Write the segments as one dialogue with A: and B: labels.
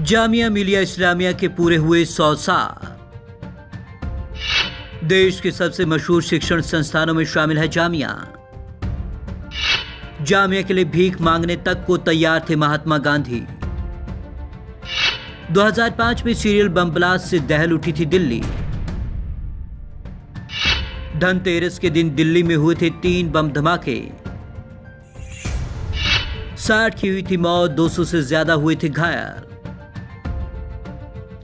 A: जामिया मिलिया इस्लामिया के पूरे हुए 100 साल। देश के सबसे मशहूर शिक्षण संस्थानों में शामिल है जामिया। जामिया के लिए भीख मांगने तक को तैयार थे महात्मा गांधी। 2005 में सीरियल बम ब्लास्ट से दहल उठी थी दिल्ली। धनतेरस के दिन दिल्ली में हुए थे 3 बम धमाके। 60 की हुई थी मौत, 200 से ज्यादा हुए थे घायल।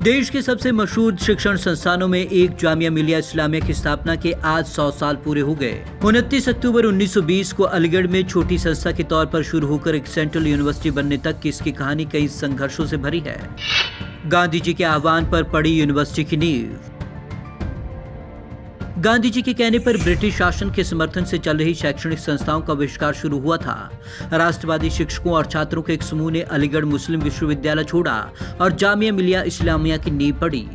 A: देश के सबसे मशहूर शिक्षण संस्थानों में एक जामिया मिलिया इस्लामिया की स्थापना के आज 100 साल पूरे हो गए। 29 अक्टूबर 1920 को अलीगढ़ में छोटी संस्था के तौर पर शुरू होकर एक सेंट्रल यूनिवर्सिटी बनने तक की इसकी कहानी कई संघर्षों से भरी है। गांधी जी के आह्वान पर पड़ी यूनिवर्सिटी की नींव। गांधी जी के कहने पर ब्रिटिश शासन के समर्थन से चल रही शैक्षणिक संस्थाओं का बहिष्कार शुरू हुआ था। राष्ट्रवादी शिक्षकों और छात्रों के एक समूह ने अलीगढ़ मुस्लिम विश्वविद्यालय छोड़ा और जामिया मिलिया इस्लामिया की नींव पड़ी।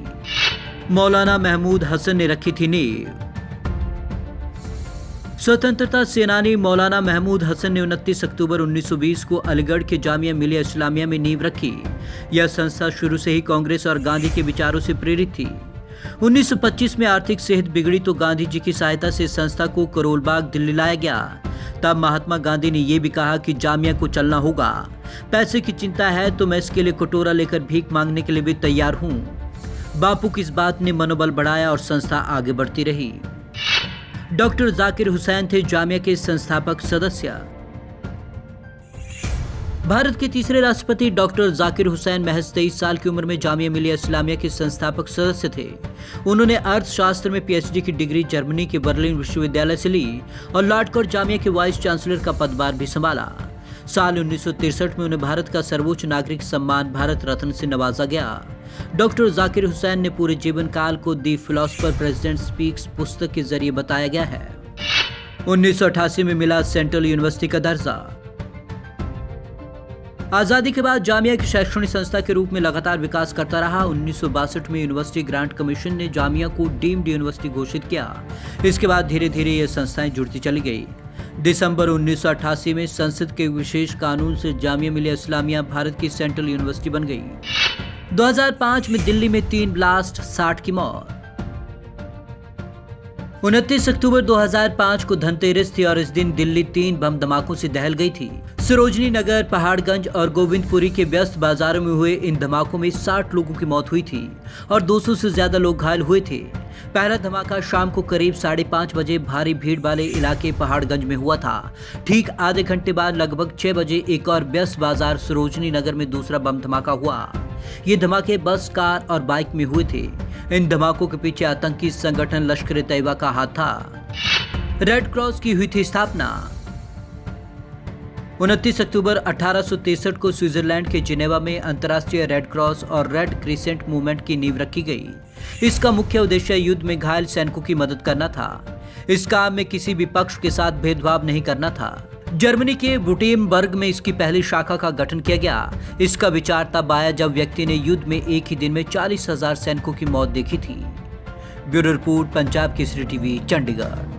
A: मौलाना महमूद हसन ने रखी थी नींव। स्वतंत्रता सेनानी मौलाना महमूद हसन ने 29 अक्टूबर 1920 को अलीगढ़ के जामिया मिलिया इस्लामिया में नींव रखी। यह संस्था शुरू से ही कांग्रेस और गांधी के विचारों से प्रेरित थी। 1925 में आर्थिक सेहत बिगड़ी तो गांधी जी की सहायता से संस्था को करोलबाग दिल्ली लाया गया। तब महात्मा गांधी ने यह भी कहा कि जामिया को चलना होगा। पैसे की चिंता है तो मैं इसके लिए कटोरा लेकर भीख मांगने के लिए भी तैयार हूं। बापू की इस बात ने मनोबल बढ़ाया और संस्था आगे बढ़ती रही। डॉक्टर जाकिर हुसैन थे जामिया के संस्थापक सदस्य। भारत के तीसरे राष्ट्रपति डॉक्टर जाकिर हुसैन महज 23 साल की उम्र में जामिया मिलिया इस्लामिया के संस्थापक सदस्य थे। उन्होंने अर्थशास्त्र में पीएचडी की डिग्री जर्मनी के बर्लिन विश्वविद्यालय से ली और लौटकर जामिया के वाइस चांसलर का पदभार भी संभाला। साल 1963 में उन्हें भारत का सर्वोच्च नागरिक सम्मान भारत रत्न से नवाजा गया। डॉक्टर जाकिर हुसैन ने पूरे जीवन काल को दी फिलोसफर प्रेसिडेंट स्पीक्स पुस्तक के जरिए बताया गया है। 1988 में मिला सेंट्रल यूनिवर्सिटी का दर्जा। आजादी के बाद जामिया की शैक्षणिक संस्था के रूप में लगातार विकास करता रहा। 1962 में यूनिवर्सिटी ग्रांट कमीशन ने जामिया को डीम्ड यूनिवर्सिटी घोषित किया। इसके बाद धीरे धीरे ये संस्थाएं जुड़ती चली गई। दिसंबर 1988 में संसद के विशेष कानून से जामिया मिलिया इस्लामिया भारत की सेंट्रल यूनिवर्सिटी बन गई। 2005 में दिल्ली में 3 ब्लास्ट, 60 की मौत। 29 अक्टूबर 2005 को धनतेरस थी और इस दिन दिल्ली 3 बम धमाकों से दहल गई थी। सरोजनी नगर, पहाड़गंज और गोविंदपुरी के व्यस्त बाजारों में हुए इन धमाकों में 60 लोगों की मौत हुई थी और 200 से ज्यादा लोग घायल हुए थे। पहला धमाका शाम को करीब 5:30 बजे भारी भीड़ वाले इलाके पहाड़गंज में हुआ था। ठीक आधे घंटे बाद लगभग 6 बजे एक और व्यस्त बाजार सरोजनी नगर में दूसरा बम धमाका हुआ। ये धमाके बस, कार और बाइक में हुए थे। इन धमाकों के पीछे आतंकी संगठन लश्कर ए तैयबा का हाथ था। रेड क्रॉस की हुई थी स्थापना। 29 अक्टूबर 1863 को स्विट्जरलैंड के जिनेवा में अंतर्राष्ट्रीय रेड क्रॉस और रेड क्रिसेंट मूवमेंट की नींव रखी गई। इसका मुख्य उद्देश्य युद्ध में घायल सैनिकों की मदद करना था। इस काम में किसी भी पक्ष के साथ भेदभाव नहीं करना था। जर्मनी के वुटेनबर्ग में इसकी पहली शाखा का गठन किया गया। इसका विचार तब आया जब व्यक्ति ने युद्ध में एक ही दिन में 40,000 सैनिकों की मौत देखी थी। Bureau report, Punjab Kesari TV, Chandigarh.